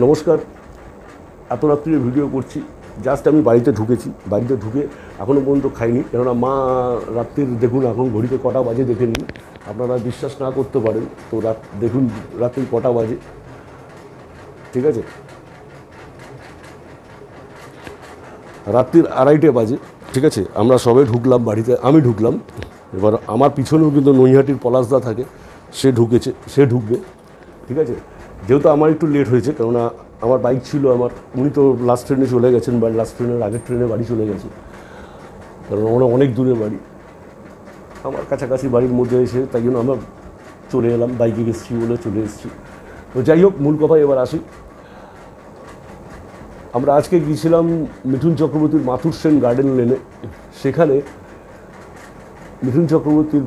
নমস্কার। এত রাত্রে ভিডিও করছি, জাস্ট আমি বাড়িতে ঢুকেছি। বাড়িতে ঢুকে এখনও পর্যন্ত খাইনি, কেননা মা রাত্রির দেখুন এখন ঘড়িতে কটা বাজে দেখে নিন। আপনারা বিশ্বাস না করতে পারেন তো দেখুন রাত্রি কটা বাজে, ঠিক আছে, রাত্রির 2:30 বাজে, ঠিক আছে। আমরা সবে ঢুকলাম বাড়িতে, আমি ঢুকলাম। এবার আমার পিছনেও কিন্তু নৈহাটির পলাশদা থাকে, সে ঢুকবে, ঠিক আছে। যেহেতু আমার একটু লেট হয়েছে, কেননা আমার বাইক ছিল উনি তো লাস্ট ট্রেনে চলে গেছেন, বা লাস্ট ট্রেনের আগের ট্রেনে বাড়ি চলে গেছে, কারণ ওরা অনেক দূরে বাড়ি। আমার কাছাকাছি বাড়ির মধ্যে এসে তাই জন্য আমরা চলে এলাম, বাইকে এসেছি বলে চলে এসেছি। তো যাই হোক, মূল কথায় এবার আসি। আমরা আজকে গিয়েছিলাম মিঠুন চক্রবর্তীর মাথুর সেন গার্ডেন লেনে। সেখানে মিঠুন চক্রবর্তীর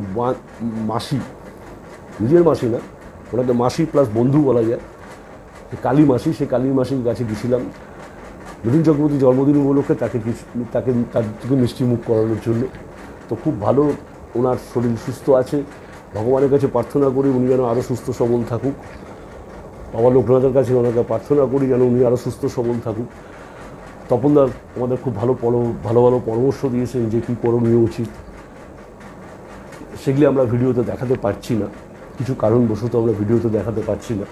মাসি, নিজের মাসি না, ওনাকে মাসি প্লাস বন্ধু বলা যায়, কালী মাসি, সেই কালী মাসির কাছে গেছিলাম মিঠুন চক্রবর্তীর জন্মদিন উপলক্ষে তার থেকে মিষ্টি মুখ করানোর জন্য। তো খুব ভালো, ওনার শরীর সুস্থ আছে, ভগবানের কাছে প্রার্থনা করি উনি যেন আরও সুস্থ সবল থাকুক। বাবা লোকনাথের কাছে ওনাকে প্রার্থনা করি যেন উনি আরও সুস্থ সবল থাকুক। তপনদার আমাদের খুব ভালো ভালো পরামর্শ দিয়েছেন যে কী করণীয় উচিত, সেগুলি আমরা ভিডিওতে দেখাতে পারছি না, কিছু কারণবশত আমরা ভিডিওতে দেখাতে পারছি না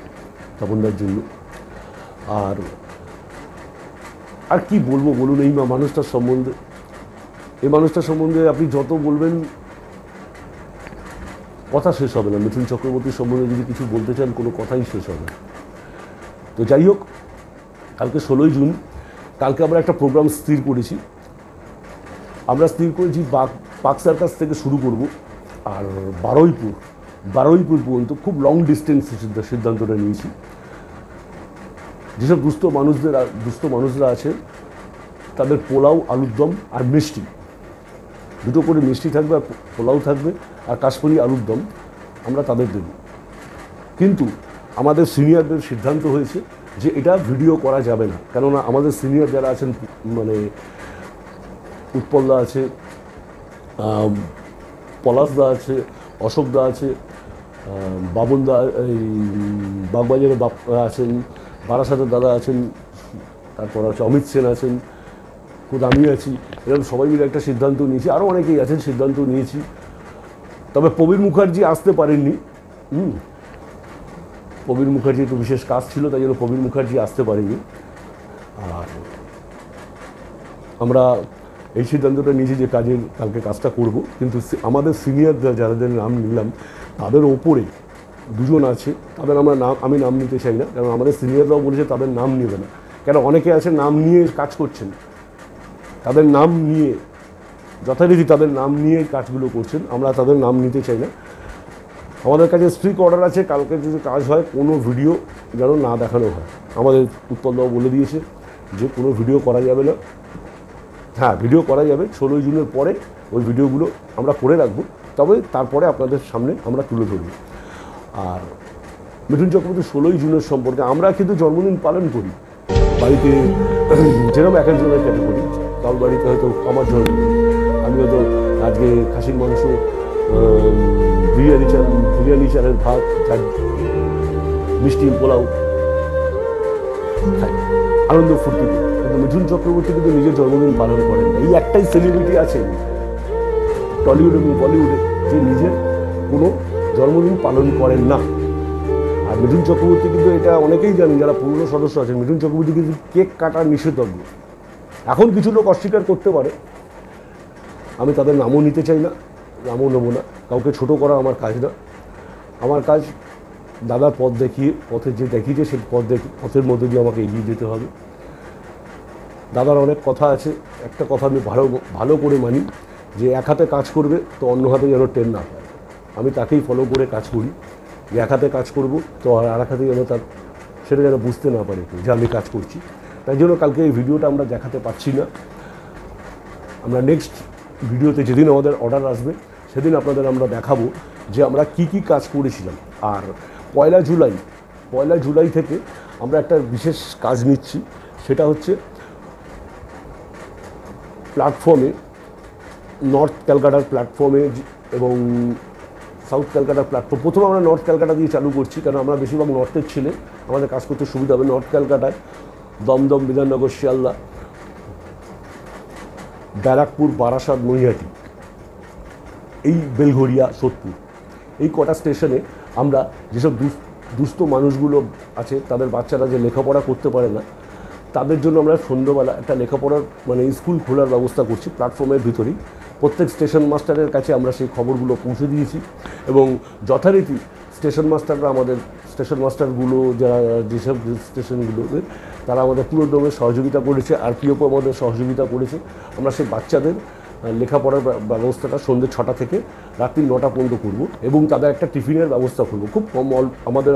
তপনদার জন্য। আর কি বলবো বলুন, এই মানুষটার সম্বন্ধে আপনি যত বলবেন কথা শেষ হবে না। মিঠুন চক্রবর্তীর সম্বন্ধে যদি কিছু বলতে চান, কোনো কথাই শেষ হবে না। তো যাই হোক, কালকে 16ই জুন, কালকে আমরা একটা প্রোগ্রাম স্থির করেছি। আমরা স্থির করেছি পার্ক সার্কাস থেকে শুরু করব, আর বারুইপুর পর্যন্ত খুব লং ডিস্টেন্স সিদ্ধান্তটা নিয়েছি। যেসব দুস্থ মানুষরা আছে তাদের পোলাও, আলুর দম আর মিষ্টি, দুটো করে মিষ্টি থাকবে, আর পোলাও থাকবে, আর কাশ্মীরি আলুর দম আমরা তাদের দেব। কিন্তু আমাদের সিনিয়রদের সিদ্ধান্ত হয়েছে যে এটা ভিডিও করা যাবে না, কেননা আমাদের সিনিয়র যারা আছেন, মানে উৎপলদা আছে, পলাশদা আছে, অশোকদা আছে, বাবনদা, এই বাগবাজারের আছেন, বারাসাতের দাদা আছেন, তারপর আছে অমিত সেন আছেন, খুদ আমি আছি, এরকম সবাই মিলে একটা সিদ্ধান্ত নিয়েছি। আরও অনেকেই আছেন, সিদ্ধান্ত নিয়েছি। তবে প্রবীর মুখার্জি আসতে পারেননি। প্রবীর মুখার্জি একটু বিশেষ কাজ ছিল, তাই জন্য প্রবীর মুখার্জি আসতে পারেনি। আর আমরা এই সিদ্ধান্তটা নিয়েছি যে কালকে কাজটা করব, কিন্তু আমাদের সিনিয়র যাদের নাম নিলাম তাদের ওপরে দুজন আছে, তাদের আমি নাম নিতে চাই না, কারণ আমাদের সিনিয়ররাও বলেছে তাদের নাম নেবে না। কেন অনেকে আছে নাম নিয়ে কাজ করছেন, তাদের নাম নিয়ে যথারীতি তাদের নাম নিয়ে কাজগুলো করছেন, আমরা তাদের নাম নিতে চাই না। আমাদের কাছে স্ট্রিক্ট অর্ডার আছে, কালকে যদি কাজ হয় কোনো ভিডিও যেন না দেখানো হয়। আমাদের উৎপলদাও বলে দিয়েছে যে কোনো ভিডিও করা যাবে না। হ্যাঁ, ভিডিও করা যাবে 16ই জুনের পরে, ওই ভিডিওগুলো আমরা করে রাখবো, তবে তারপরে আপনাদের সামনে আমরা তুলে ধরব। আর মিঠুন চক্রবর্তী 16ই জুনের সম্পর্কে আমরা কিন্তু জন্মদিন পালন করি বাড়িতে, যেরকম এক একজনের ক্যাটাগরি। কারোর বাড়িতে হয়তো আমার জন্মদিন, আমি হয়তো আজকে খাসির মাংস, বিরিয়ানি চালের ভাত, মিষ্টি, পোলাও খাই, আনন্দ ফুর্তি করি। কিন্তু মিঠুন চক্রবর্তী কিন্তু নিজের জন্মদিন পালন করেন না। এই একটাই সেলিব্রিটি আছে টলিউড এবং বলিউডে যে নিজের কোনো জন্মদিন পালন করেন না। আর মিঠুন চক্রবর্তী কিন্তু, এটা অনেকেই জানেন যারা পুরনো সদস্য আছেন, মিঠুন চক্রবর্তী কিন্তু কেক কাটার নিষেধাজ্ঞ। এখন কিছু লোক অস্বীকার করতে পারে, আমি তাদের নামও নিতে চাই না, নামও নেবো না। কাউকে ছোট করা আমার কাজ না। আমার কাজ দাদার পথের যে দেখিয়েছে সেই পথের মধ্যে দিয়ে আমাকে এগিয়ে যেতে হবে। দাদার অনেক কথা আছে, একটা কথা আমি ভালো করে মানি, যে এক হাতে কাজ করবে তো অন্য হাতে যেন টেন না পায়। আমি তাকেই ফলো করে কাজ করি, যে এক হাতে কাজ করব তো আর এক হাতে যেন সেটা যেন বুঝতে না পারে যে আমি কাজ করছি। তাই জন্য কালকে এই ভিডিওটা আমরা দেখাতে পারছি না। আমরা নেক্সট ভিডিওতে যেদিন আমাদের অর্ডার আসবে সেদিন আপনাদের আমরা দেখাবো যে আমরা কি কি কাজ করেছিলাম। আর পয়লা জুলাই থেকে আমরা একটা বিশেষ কাজ নিচ্ছি, সেটা হচ্ছে প্ল্যাটফর্মে, নর্থ ক্যালকাটার প্ল্যাটফর্মে এবং সাউথ ক্যালকাটা প্ল্যাটফর্ম। প্রথমে আমরা নর্থ ক্যালকাটা দিয়ে চালু করছি, কারণ আমরা বেশিরভাগ নর্থের ছেলে, আমাদের কাজ করতে সুবিধা হবে। নর্থ ক্যালকাটায় দমদম, বিধাননগর, শিয়ালদা, ব্যারাকপুর, বারাসাত, নৈহাটি, এই বেলঘরিয়া, সোদপুর, এই কটা স্টেশনে আমরা যেসব দুস্থ মানুষগুলো আছে, তাদের বাচ্চারা যে লেখাপড়া করতে পারে না, তাদের জন্য আমরা সন্ধ্যেবেলা একটা লেখাপড়ার মানে স্কুল খোলার ব্যবস্থা করছি প্ল্যাটফর্মের ভিতরেই। প্রত্যেক স্টেশন মাস্টারের কাছে আমরা সেই খবরগুলো পৌঁছে দিয়েছি এবং যথারীতি স্টেশন মাস্টারগুলো যারা যেসব স্টেশনগুলোতে, তারা আমাদের পুরোদমে সহযোগিতা করেছে, আরপিএফও আমাদের সহযোগিতা করেছে। আমরা সেই বাচ্চাদের লেখাপড়ার ব্যবস্থাটা সন্ধ্যে 6টা থেকে রাত্রি 9টা পর্যন্ত করব এবং তাদের একটা টিফিনের ব্যবস্থা করবো। খুব কম আমাদের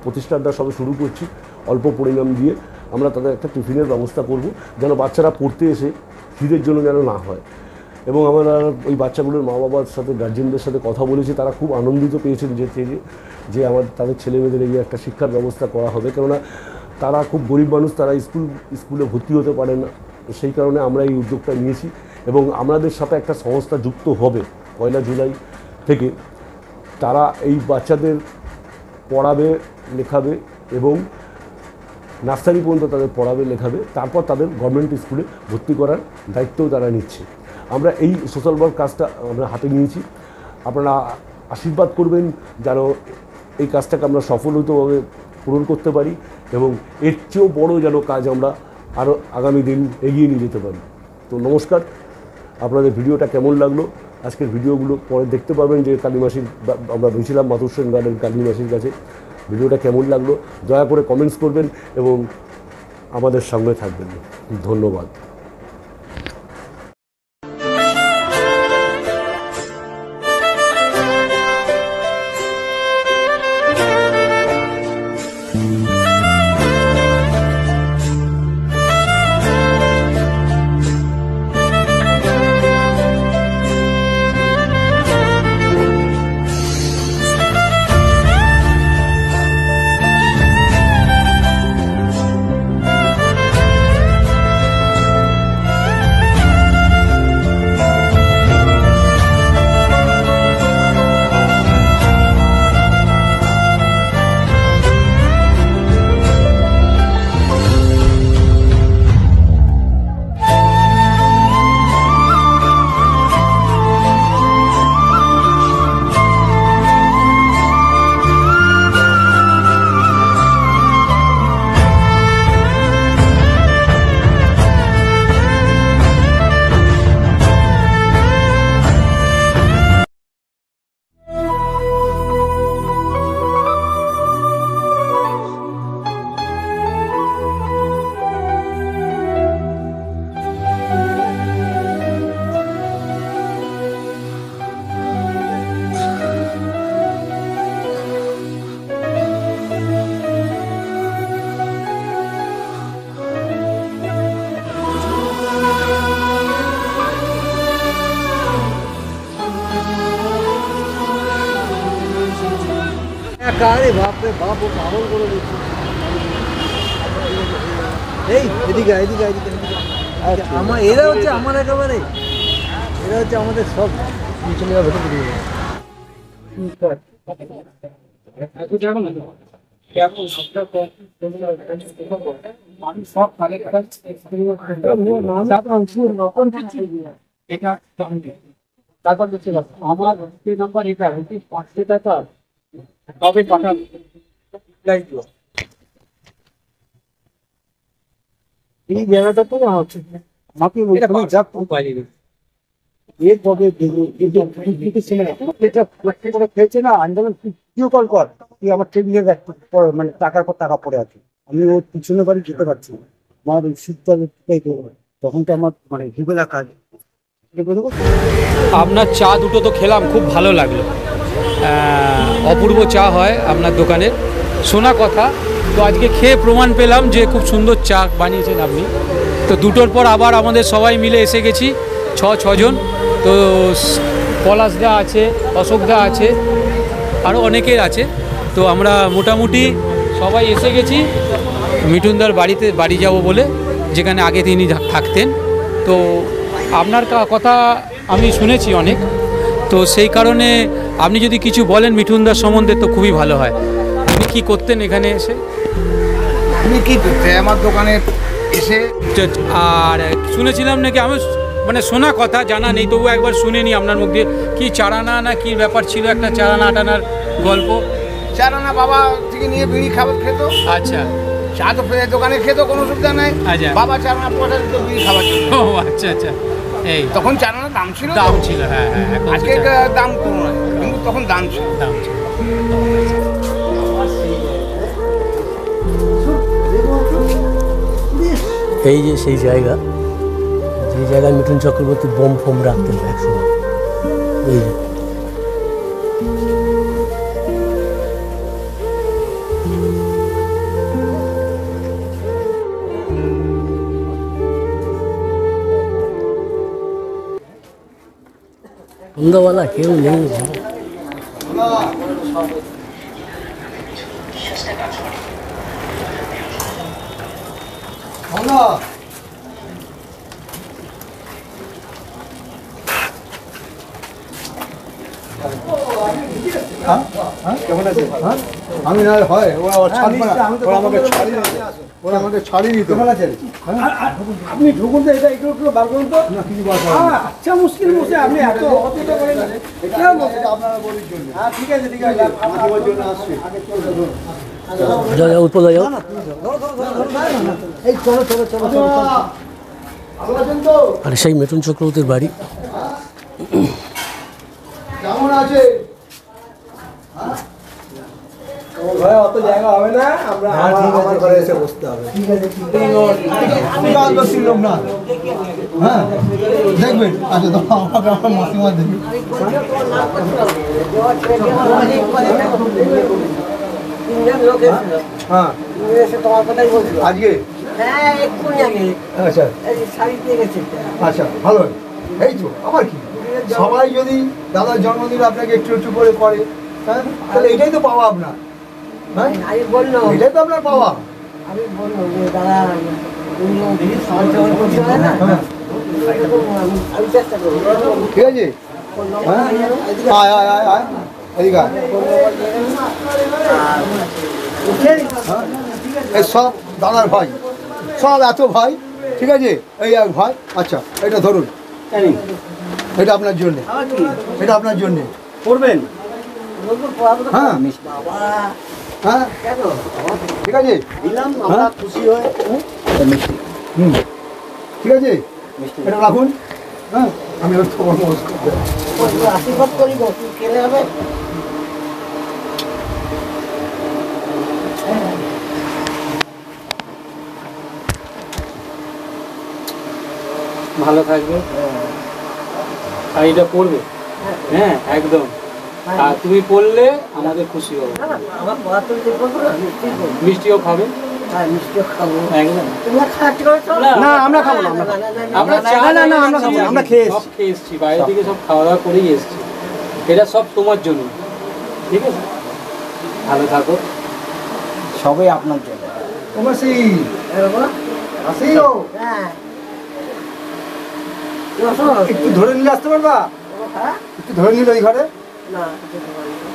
প্রতিষ্ঠানটা সবে শুরু করছি, অল্প পরিমাণ দিয়ে আমরা তাদের একটা টিফিনের ব্যবস্থা করব, যেন বাচ্চারা পড়তে এসে খিদের জন্য যেন না হয়। এবং আমরা ওই বাচ্চাগুলোর মা বাবার সাথে, গার্জেনদের সাথে কথা বলেছি, তারা খুব আনন্দিত পেয়েছেন যে তাদের ছেলে মেয়েদের এই একটা শিক্ষার ব্যবস্থা করা হবে। কেননা তারা খুব গরিব মানুষ, তারা স্কুলে ভর্তি হতে পারে না। সেই কারণে আমরা এই উদ্যোগটা নিয়েছি এবং আমাদের সাথে একটা সংস্থা যুক্ত হবে 1 জুলাই থেকে। তারা এই বাচ্চাদের পড়াবে, লেখাবে এবং নার্সারি পর্যন্ত তাদের পড়াবে, লেখাবে, তারপর তাদের গভর্নমেন্ট স্কুলে ভর্তি করার দায়িত্বও তারা নিচ্ছে। আমরা এই সোশ্যাল ওয়ার্ক কাজটা আমরা হাতে নিয়েছি। আপনারা আশীর্বাদ করবেন যেন এই কাজটাকে আমরা সফলভাবে পূরণ করতে পারি এবং এর চেয়েও বড় যেন কাজ আমরা আরও আগামী দিন এগিয়ে নিয়ে যেতে পারি। তো নমস্কার, আপনাদের ভিডিওটা কেমন লাগলো? আজকের ভিডিওগুলো পরে দেখতে পাবেন যে কালীমাসির, আমরা গেছিলাম মাতুরসেন গার্ডেন কালীমাসির কাছে। ভিডিওটা কেমন লাগলো দয়া করে কমেন্টস করবেন এবং আমাদের সঙ্গে থাকবেন। ধন্যবাদ। আরে বাপ রে বাপ, ও পাগল করে দিচ্ছে। এই এদিকে এদিকে এদিকে আমার এরা হচ্ছে আমার একেবারে, এরা হচ্ছে আমাদের সব পিছনে ভেতর দিয়ে তারপর দেখছি আমার নাম্বার এটা 500 টাকা কবে পাঠান এই জায়গাটা তো আমাকে যা পাইনি এর কবে খেয়েছে না আন্দোলন কেউ কল কর, তুই আমার টেবিলে মানে টাকার পর টাকা পড়ে আছে, আমি ওর পিছনে বাড়ি যেতে পারছি না, আমার শীতকালে তখন তো আমার মানে হিবেলা কাজ। আপনার চা দুটো তো খেলাম, খুব ভালো লাগলো, অপূর্ব চা হয় আপনার দোকানের, শোনা কথা। তো আজকে খেয়ে প্রমাণ পেলাম যে খুব সুন্দর চা বানিয়েছেন আপনি। তো দুটোর পর আবার আমাদের সবাই মিলে এসে গেছি, ছজন। তো পলাশদা আছে, অশোকদা আছে, আরও অনেকের আছে। তো আমরা মোটামুটি সবাই এসে গেছি মিঠুনদার বাড়ি যাব বলে, যেখানে আগে তিনি থাকতেন। তো আপনার কথা আমি শুনেছি অনেক, তো সেই কারণে আপনি যদি কিছু বলেন মিঠুনদার সম্বন্ধে তো খুবই ভালো হয়। আপনি কি করতেন এখানে এসে? আমি কি করতে আমার দোকানে এসে আর শুনেছিলাম নাকি, আমি মানে শোনা কথা, জানা নেই, তবু একবার শুনে নি আপনার মুখ দিয়ে, কি চারানা না কি ব্যাপার ছিল, একটা চারানা টানার গল্প। চারানা বাবা থেকে নিয়ে বিড়ি খাবার খেত, আচ্ছা চা তো দোকানে খেত, কোনো অসুবিধা নাই। আচ্ছা। বাবা চারানা পয়সা দিত বিড়ি খাবার জন্য। ও আচ্ছা আচ্ছা, এই তখন চারানার দাম ছিল, দাম ছিল, হ্যাঁ হ্যাঁ, এখন তো আজকে দাম কম নয়, কিন্তু তখন দাম ছিল। দাম ছিল। এই যে সেই জায়গা, যে জায়গায় মিঠুন চক্রবর্তী বোম ফোম রাখতেন একসময়, এই যে সন্ধ্যাবেলা কেউ নেই। কেমন আছে? আমি না হয় ওরা ছাড়বে না, ওরা আমাকে ছাড়িয়ে নিত, ওরা আমাকে ছাড়িয়ে নিত। কেমন আছে? আপনি ঢুকুন তো, এটা একটু একটু বার করুন তো। না কিছু কথা আচ্ছা, মুশকিল বসে আপনি এত অতটা করেন না। আপনারা বলির জন্য। হ্যাঁ ঠিক আছে, ঠিক আছে। আমার জন্য আসছে। যাও যাও, উপরে যাও। এই চলো চলো চলো চলো। ভালো আছেন তো? আর সেই মিঠুন চক্রবর্তীর বাড়ি। কেমন আছে? ভাই অত জায়গা হবে না, আমরা আমার ঘরে এসে বসতে হবে। ঠিক আছে, ঠিক আছে। আমি রাজবাসীর লোক না। হ্যাঁ দেখবেন। আচ্ছা তো আমাকে আমার মাসিমা দেখবেন। হ্যাঁ আজকে আচ্ছা আচ্ছা ভালো। এই তো আবার কি, সবাই যদি দাদার জন্মদিন আপনাকে একটু একটু করে করে, হ্যাঁ তাহলে এটাই তো পাওয়া আপনার। হ্যাঁ আমি বললো এটাই তো আপনার পাওয়া। আমি বললো যে দাদা তুমি যদি সাহায্য করতে পারে না হ্যাঁ আমি চেষ্টা করবো। ঠিক আছে। হ্যাঁ আয় আয় আয় আয় এদিকে আয়। হ্যাঁ, এই সব দাদার ভাই, সব এত ভাই। ঠিক আছে, এই এক ভাই। আচ্ছা এটা ধরুন, এটা আপনার জন্যে, এটা আপনার জন্যে করবেন। হ্যাঁ বাবা হ্যাঁ কেন ঠিক আছে, দিলাম হ্যাঁ? আমরা খুশি হয়ে হুম ঠিক আছে, এটা রাখুন। হ্যাঁ আমি ওর খবর আশীর্বাদ করি গো, তুই খেলে হবে। ভালো থাকবে, আর এটা পড়বে, হ্যাঁ একদম। আর তুমি পড়লে আমাদের খুশি হবে, না না আমার পড়া তো দেখবো না, মিষ্টি করবো। মিষ্টিও খাবে, হ্যাঁ মিষ্টিও খাবো। একদম। তোমরা খাচ্ছি করে চলো। না, আমরা খাবো না, আমরা আমরা চা না, না, খেয়ে আমরা খাবো না, এসেছি, আমরা খেয়ে সব খেয়ে এসেছি, বাইরে থেকে সব খাওয়া দাওয়া করেই এসেছি। এটা সব তোমার জন্য, ঠিক আছে? ভালো থাকো। সবাই আপনার জন্য। তোমার সেই আসেই হ্যাঁ তুমি আসো না। একটু ধরে নিলে আসতে পারবা? হ্যাঁ? একটু ধরে নিলে ওই ঘরে। না যেতে পারি না।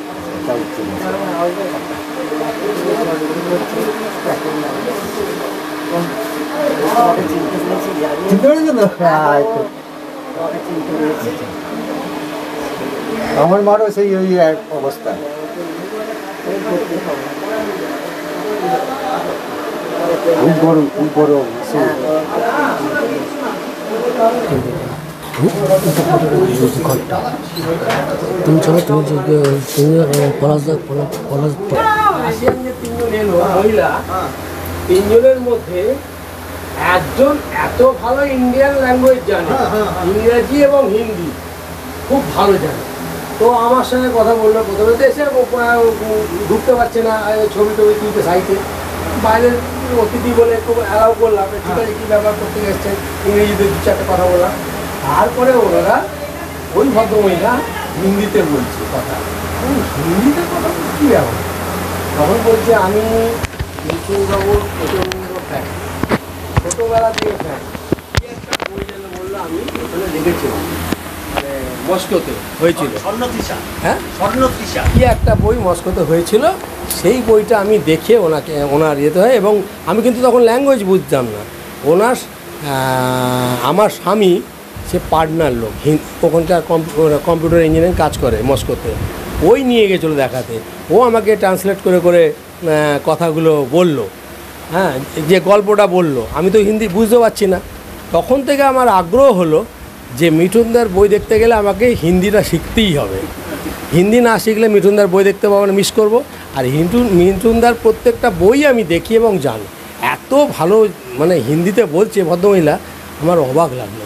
তোমাকে চিনতে পেরেছি, জানি চিনতে পেরেছো তো? তোমাকে চিনতে পেরেছি। আমার মারও সেই ওই এক অবস্থা। খুব গরম, খুব গরম। তুমি চলো, তুমি পলাশ পলাশ আসিয়ান যে তিনজন এলো মহিলা, তিনজনের মধ্যে একজন এত ভালো ইন্ডিয়ান ল্যাঙ্গুয়েজ জানে, ইংরেজি এবং হিন্দি খুব ভালো জানে। তো আমার সঙ্গে কথা বললো, প্রথমে তো এসে ঢুকতে পারছে না, ছবি টবি তুলতে সাইটে, বাইরের অতিথি বলে একটু অ্যালাউ করলাম, ঠিক আছে কী ব্যাপার করতে এসছেন, ইংরেজিতে দু চারটে কথা বললাম। তারপরে ওনারা ওই ভদ্রমহিলা হিন্দিতে বলছে কথা, হিন্দিতে কথা কী ব্যাপার, তখন বলছে আমি মিঠুনবাবুর প্রচণ্ড ফ্যান, ছোটোবেলা থেকে ফ্যান। একটা বই যেন বললো আমি ওখানে দেখেছিলাম, মানে মস্কোতে হয়েছিল, হ্যাঁ কি একটা বই মস্কোতে হয়েছিল, সেই বইটা আমি দেখে ওনার ইয়েতে হয়। এবং আমি কিন্তু তখন ল্যাঙ্গুয়েজ বুঝতাম না। আমার স্বামী সে পার্টনার লোক, ওখানকার কম্পিউটার ইঞ্জিনিয়ারিং কাজ করে মস্কোতে, ওই নিয়ে গেছিলো দেখাতে। ও আমাকে ট্রান্সলেট করে করে কথাগুলো বলল, হ্যাঁ, যে গল্পটা বলল। আমি তো হিন্দি বুঝতে পারছি না। তখন থেকে আমার আগ্রহ হলো যে মিঠুনদার বই দেখতে গেলে আমাকে হিন্দিটা শিখতেই হবে। হিন্দি না শিখলে মিঠুনদার বই দেখতে পাবো না, মিস করব। আর মিঠুনদার প্রত্যেকটা বই আমি দেখি এবং জানি। এত ভালো মানে হিন্দিতে বলছে ভদ্রমহিলা, আমার অবাক লাগলো।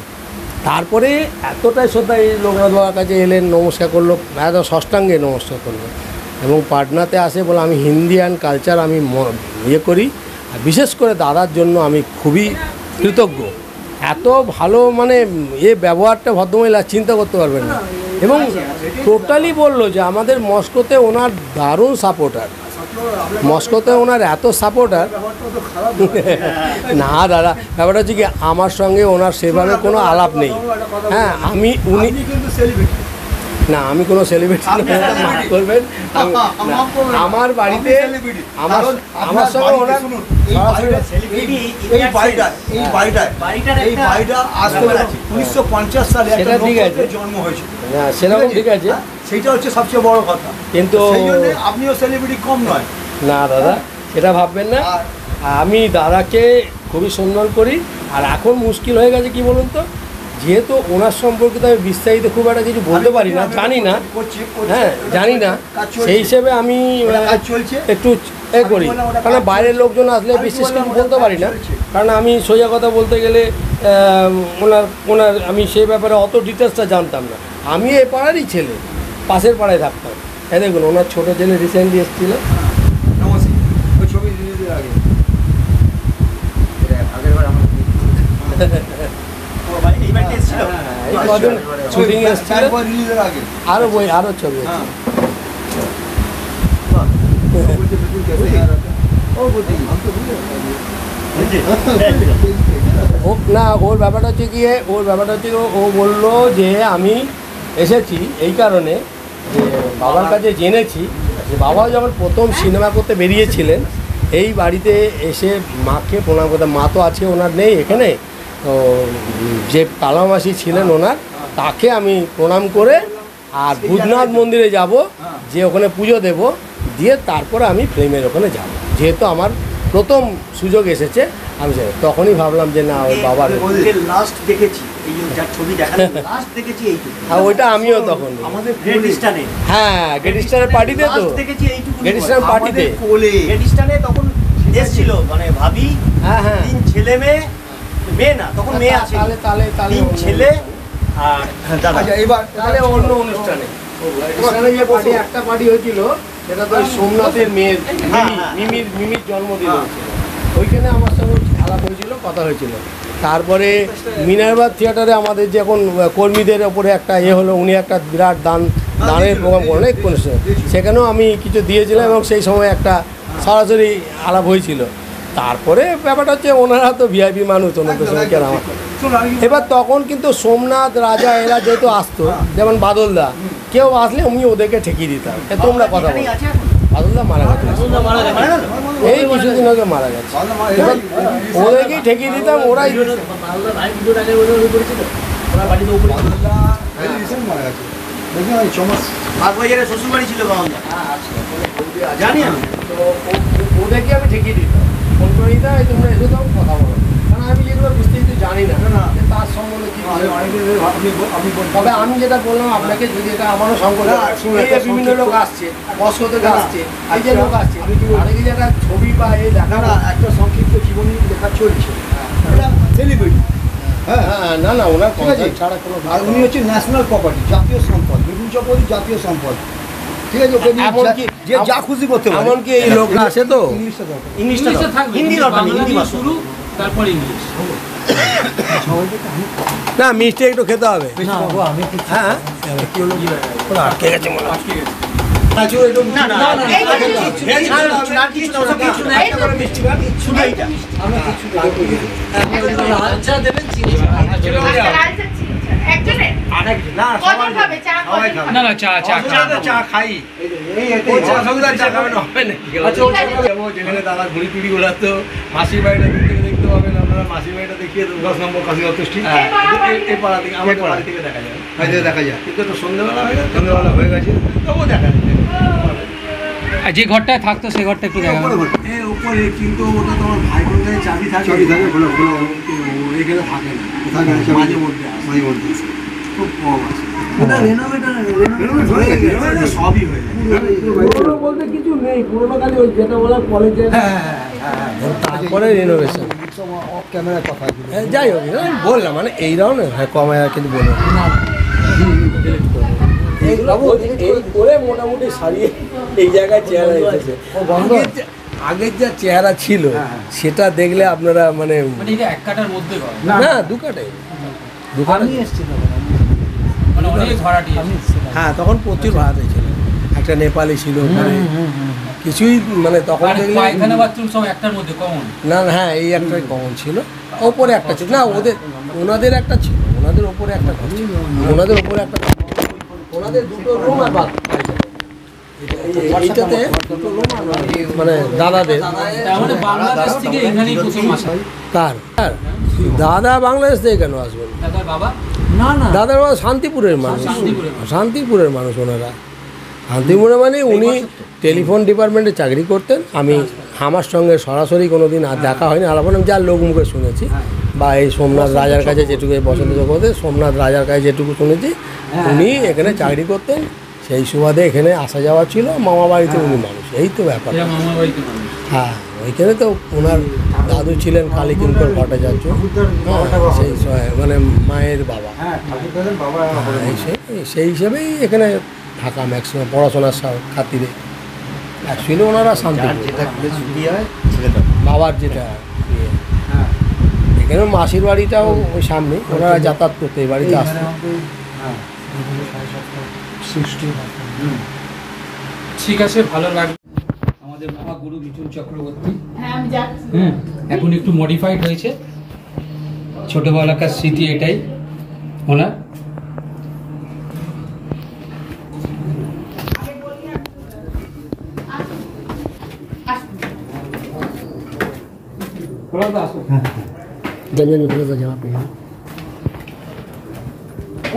তারপরে এতটাই শ্রদ্ধা, এই লোকনাথ বাবার কাছে এলেন, নমস্কার করলো, এত ষষ্ঠাঙ্গে নমস্কার করলো এবং পাটনাতে আসে বলে আমি হিন্দি অ্যান্ড কালচার আমি ইয়ে করি। আর বিশেষ করে দাদার জন্য আমি খুবই কৃতজ্ঞ। এত ভালো মানে ব্যবহারটা ভদ্রমহিলা চিন্তা করতে পারবেন না। এবং টোটালি বললো যে আমাদের মস্কোতে ওনার দারুণ সাপোর্টার, মস্কোতে ওনার এত সাপোর্টার। না দাদা, ব্যাপারটা হচ্ছে কি, আমার সঙ্গে ওনার সেভাবে কোনো আলাপ নেই। হ্যাঁ, উনি না, আমি কোনো সেলিব্রিটি মাফ করবেন। আমার বাড়িতে আমার সঙ্গে ওনার এই বাড়িটা আজ থেকে 1950 সালে একটা নক্ষত্রের জন্ম হয়েছিল। হ্যাঁ, সেরকম ঠিক আছে, সেইটা হচ্ছে সবচেয়ে বড় কথা। কিন্তু সেই জন্য আপনিও সেলিব্রিটি কম নয়। না দাদা, সেটা ভাববেন না। আমি দাদাকে খুবই সম্মান করি। আর এখন মুশকিল হয়ে গেছে কি বলুন তো, যেহেতু ওনার সম্পর্কে তো আমি বিস্তারিত খুব একটা কিছু বলতে পারি না, জানি না, হ্যাঁ জানি না, সেই হিসেবে আমি একটু করি। কারণ বাইরের লোকজন আসলে বিশেষ কিছু বলতে পারি না, কারণ আমি সোজা কথা বলতে গেলে ওনার আমি সেই ব্যাপারে অত ডিটেলসটা জানতাম না। আমি এ পাড়ারই ছেলে, পাশের পাড়ায় থাকতাম। হ্যাঁ, দেখুন ওনার ছোটো ছেলে রিসেন্টলি এসেছিলো। আরো ছবি না, ওর ব্যাপারটা হচ্ছে গিয়ে ও বললো যে আমি এসেছি এই কারণে যে বাবার কাছে জেনেছি যে বাবা যখন প্রথম সিনেমা করতে বেরিয়েছিলেন এই বাড়িতে এসে মাকে প্রণাম করতে, মা তো আছে, ওনার নেই এখানে, তো যে কালামাসি ছিলেন ওনার, তাকে আমি প্রণাম করে আর ভূতনাথ মন্দিরে যাব, যে ওখানে পুজো দেব, দিয়ে তারপরে আমি ফিল্মের ওখানে যাব। যেহেতু আমার প্রথম সুযোগ এসেছে, আমি তখনই ভাবলাম যে না, ওই বাবার লাস্ট দেখেছি এই যার ছবি দেখানো, লাস্ট দেখেছি এইটুকু। হ্যাঁ, ওইটা আমিও তখন আমাদের গেটিস্টানে, হ্যাঁ গেটিস্টানের পার্টিতে, তো দেখেছি এইটুকু গেটিস্টানের পার্টিতে, গেটিস্টানে তখন এসেছিল মানে ভাবি, হ্যাঁ হ্যাঁ, 3 ছেলে মেয়ে না, তখন মেয়ে আছে, তাহলে 3 ছেলে আর দাদা। এবার তাহলে অন্য অনুষ্ঠানে একটা পার্টি হয়েছিল, সেটা তো সোমনাথের মেয়ের মিমির জন্মদিন হয়েছিল, ওইখানে আমার সঙ্গে আলাপ হয়েছিল, কথা হয়েছিল। তারপরে মিনারবা থিয়েটারে আমাদের যখন কর্মীদের ওপরে একটা হলো, উনি একটা বিরাট দানের প্রোগ্রাম করেন, সেখানেও আমি কিছু দিয়েছিলাম এবং সেই সময় একটা সরাসরি আলাপ হয়েছিল। তারপরে ব্যাপারটা হচ্ছে ওনারা তো ভিআইপি মানুষ, ওনাদের সঙ্গে কেন আমার। এবার তখন কিন্তু সোমনাথ রাজা এরা যেহেতু আসতো, যেমন বাদলদা, কেউ আসলে আমি ওদেরকে ঠেকিয়ে দিতাম, তোমরা কথা বলো। বাদলদা মারা গেছে এই কিছুদিন আগে, মারা গেছে। এবার ওদেরকেই ঠেকিয়ে দিতাম, ওরাই শ্বশুর বাড়ি ছিল জানি আমি, তো ওদেরকে আমি ঠেকিয়ে দিতাম, ফোন করে দিতাম, তোমরা এসে দাও, কথা বলো। কারণ আমি যেগুলো বিস্তারিত জানি না তার সম্বন্ধে কি, তবে আমি যেটা বললাম আপনাকে, যদি এটা আমারও সংকট, বিভিন্ন লোক আসছে, মস্কো থেকে আসছে, এই যে লোক আসছে, অনেকে যেটা ছবি বা এই দেখা না, একটা সংক্ষিপ্ত জীবনী লেখা চলছে, সেলিব্রিটি। হ্যাঁ, না না, ওনার ঠিক আছে, ছাড়া কোনো, আর উনি হচ্ছে ন্যাশনাল প্রপার্টি, জাতীয় সম্পদ, মিঠুন চক্রবর্তী জাতীয় সম্পদ। ঠিক আছে, ওকে নিয়ে এমনকি যে যা খুশি করতে পারে। এমনকি এই লোকটা আসে তো ইংলিশটা দরকার। হিন্দি দরকার, হিন্দি ভাষা তারপর ইংলিশ। না, মিষ্টি একটু খেতে হবে। হ্যাঁ, আটকে গেছে মনে হয়। না না, একজনের না সবাই খাবে, সবাই খাবে। না না, চা চা অসুবিধা চা খাই। অসুবিধা চা খাবেন হবে না। যাবো যেখানে দাদা ঘুড়ি টুড়ি ওড়াতো, মাসির বাড়িটা দেখতে পাবেন আপনারা। মাসির বাড়িটা দেখিয়ে দেবো 10 নম্বর কাশীনাথ স্ট্রিট, এই পাড়া থেকে, আমার বাড়ি থেকে দেখা যায়, দেখা যায়। কিন্তু একটু সন্ধ্যেবেলা হয়ে গেছে, সন্ধ্যেবেলা হয়ে গেছে, তবুও দেখা যায়। আর যে ঘরটায় থাকতো সেই ঘরটা একটু দেখা উপরে, কিন্তু ওটা তোমার ভাই বোন থেকে চাবি থাকে, এখানে থাকে না, মাঝে মধ্যে আসে, খুব কম আছে। ওটা রেনোভেট হয়ে গেছে, সবই হয়ে গেছে। বলতে কিছু নেই, পুরোনো খালি ওই যেটা বলা কলেজে, তারপরে রিনোভেশন ক্যামেরার কথা যাই হোক বললাম মানে এই ধরনের হ্যাঁ কমায় কিন্তু বললাম এই করে মোটামুটি সারিয়ে এই জায়গায় চেহারা এসেছে। আগের যা চেহারা ছিল সেটা দেখলে আপনারা মানে এটা এক কাটার মধ্যে না 2 কাটাই 2 কাটা মানে অনেক ভাড়াটি। হ্যাঁ তখন প্রচুর ভাড়াতে ছিল, একটা নেপালি ছিল ওখানে কিছুই মানে তখন পায়খানা বাথরুম সব একটার মধ্যে কমন। না না হ্যাঁ এই একটাই কমন ছিল, ওপরে একটা ছিল না ওনাদের একটা ছিল, ওনাদের ওপরে একটা ছিল, ওনাদের ওপরে একটা, ওনাদের 2টো রুম আর বাথ, এইটাতে 2টো রুম মানে দাদাদের। তাহলে বাংলাদেশ থেকে এখানেই প্রথম আসা। কার দাদা বাংলাদেশ থেকে কেন আসবেন? দাদার বাবা দাদার বাবা শান্তিপুরের মানুষ, শান্তিপুরের মানুষ ওনারা। শান্তিপুরে মানে উনি টেলিফোন ডিপার্টমেন্টে চাকরি করতেন। আমি আমার সঙ্গে সরাসরি কোনো দিন আর দেখা হয়নি, আলাপন আমি যার লোক মুখে শুনেছি, বা এই সোমনাথ রাজার কাছে যেটুকু, এই বসন্ত জগতে সোমনাথ রাজার কাছে যেটুকু শুনেছি, উনি এখানে চাকরি করতেন, সেই সুবাদে এখানে আসা যাওয়া ছিল। মামা বাড়িতে উনি মানুষ, এই তো ব্যাপার। হ্যাঁ ওইখানে তো ওনার দাদু ছিলেন কালীকিঙ্কর ভট্টাচার্য, সেই মানে মায়ের বাবা, সেই হিসেবেই এখানে থাকা ম্যাক্সিমাম পড়াশোনার খাতিরে। অ্যাকচুয়ালি ওনারা শান্তি বাবার যেটা এখানে মাসির বাড়িটাও ওই সামনে, ওনারা যাতায়াত করতে এই বাড়িতে আসতো। ঠিক আছে, ভালো লাগবে। আমাদের মহাগুরু মিঠুন চক্রবর্তী এখন একটু মডিফাইড হয়েছে, ছোটবেলাকার স্মৃতি এটাই ওনার।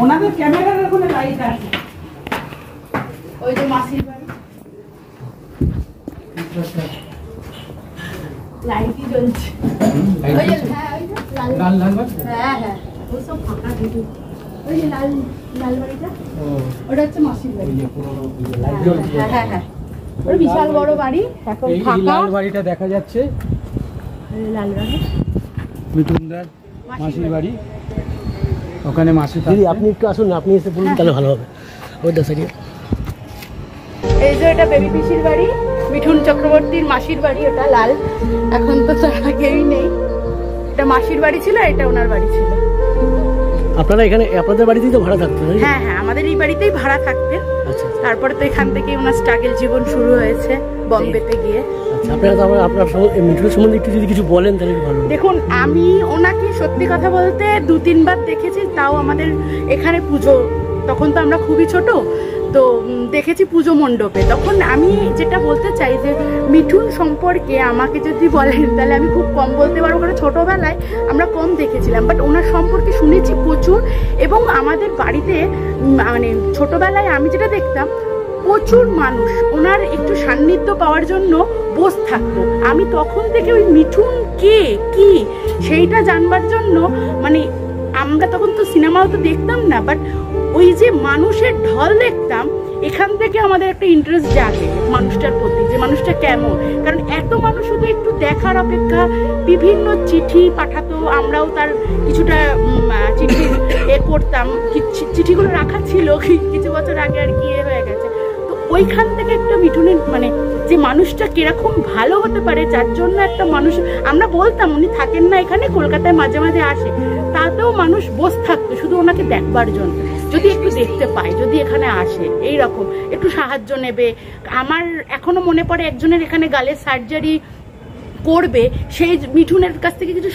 ওনাদের ক্যামেরার ওখানে লাইট আছে, ওই যে মাসির বাড়ি লাইটই জ্বলছে। ওই যে হ্যাঁ ওই যে লাল লাল হ্যাঁ হ্যাঁ ওই সব ফাঁকা দিদি, ওই যে লাল লাল বাড়িটা ওটা হচ্ছে মাসির বাড়ি। হ্যাঁ হ্যাঁ হ্যাঁ ওই বিশাল বড় বাড়ি, এখন ফাঁকা। লাল বাড়িটা দেখা যাচ্ছে লাল রঙের মিঠুনদার মাসির বাড়ি, ওখানে মাসি। দিদি আপনি একটু আসুন না, আপনি এসে বলুন তাহলে ভালো হবে। ওইটা সারিয়ে এই যে এটা বেবি পিসির বাড়ি, মিঠুন চক্রবর্তীর মাসির বাড়ি, ওটা লাল। এখন তো তারা কেউই নেই, এটা মাসির বাড়ি ছিল, এটা ওনার বাড়ি ছিল। আপনারা এখানে আপনাদের বাড়িতেই তো ভাড়া থাকতেন? হ্যাঁ হ্যাঁ আমাদের এই বাড়িতেই ভাড়া থাকতেন। আচ্ছা, তারপরে তো এখান থেকে ওনার স্ট্রাগল জীবন শুরু হয়েছে বম্বেতে গিয়ে। আচ্ছা আপনারা তো আপনার মিঠুনের সম্বন্ধে একটু যদি কিছু বলেন তাহলে ভালো। দেখুন আমি ওনাকে সত্যি কথা বলতে 2-3 বার দেখেছি, তাও আমাদের এখানে পুজো, তখন তো আমরা খুবই ছোট, তো দেখেছি পুজো মণ্ডপে। তখন আমি যেটা বলতে চাই যে মিঠুন সম্পর্কে আমাকে যদি বলেন তাহলে আমি খুব কম বলতে পারবো, কারণ ছোটোবেলায় আমরা কম দেখেছিলাম, বাট ওনার সম্পর্কে শুনেছি প্রচুর। এবং আমাদের বাড়িতে মানে ছোটোবেলায় আমি যেটা দেখতাম, প্রচুর মানুষ ওনার একটু সান্নিধ্য পাওয়ার জন্য বসে থাকতো। আমি তখন থেকে ওই মিঠুন কে কি সেইটা জানবার জন্য, মানে আমরা তখন তো সিনেমাও তো দেখতাম না, বাট ওই যে মানুষের ঢল দেখতাম, এখান থেকে আমাদের একটা ইন্টারেস্ট জাগে মানুষটার প্রতি, যে মানুষটা কেমন। কারণ এত মানুষ শুধু একটু দেখার অপেক্ষা বিভিন্ন চিঠি পাঠাতো, আমরাও তার কিছুটা চিঠি করতাম, চিঠিগুলো রাখা ছিল কিছু বছর আগে, আর কি হয়ে গেছে। তো ওইখান থেকে একটা মিঠুনের মানে যে মানুষটা কিরকম ভালো হতে পারে, যার জন্য একটা মানুষ, আমরা বলতাম উনি থাকেন না এখানে, কলকাতায় মাঝে মাঝে আসে, তাতেও মানুষ বসে থাকতো শুধু ওনাকে দেখবার জন্য, যদি একটু দেখতে পায়, যদি এখানে আসে, এই রকম একটু সাহায্য নেবে। আমার এখনো মনে পড়ে একজনের এখানে গালের সার্জারি করবে সেই মিঠুনের কাছ থেকে কিছু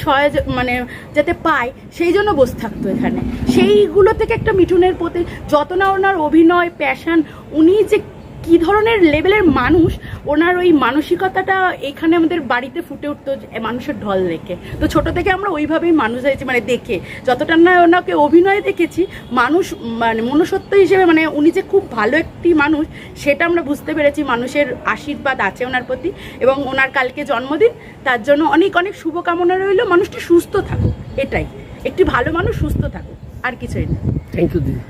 মানে যাতে পায় সেই জন্য বসে থাকতো এখানে। সেইগুলো থেকে একটা মিঠুনের প্রতি যত না ওনার অভিনয় প্যাশন, উনি যে কি ধরনের লেভেলের মানুষ, ওনার ওই মানসিকতাটা এখানে আমাদের বাড়িতে ফুটে উঠতো মানুষের ঢল দেখে। তো ছোট থেকে আমরা ওইভাবেই মানুষ হয়েছি, মানে দেখে যতটা না ওনাকে অভিনয় দেখেছি, মানুষ মানে মনুষ্যত্ব হিসেবে মানে উনি যে খুব ভালো একটি মানুষ সেটা আমরা বুঝতে পেরেছি। মানুষের আশীর্বাদ আছে ওনার প্রতি, এবং ওনার কালকে জন্মদিন, তার জন্য অনেক অনেক শুভকামনা রইল। মানুষটি সুস্থ থাকুক, এটাই, একটি ভালো মানুষ সুস্থ থাকুক, আর কিছুই না। থ্যাংক ইউ দিদি।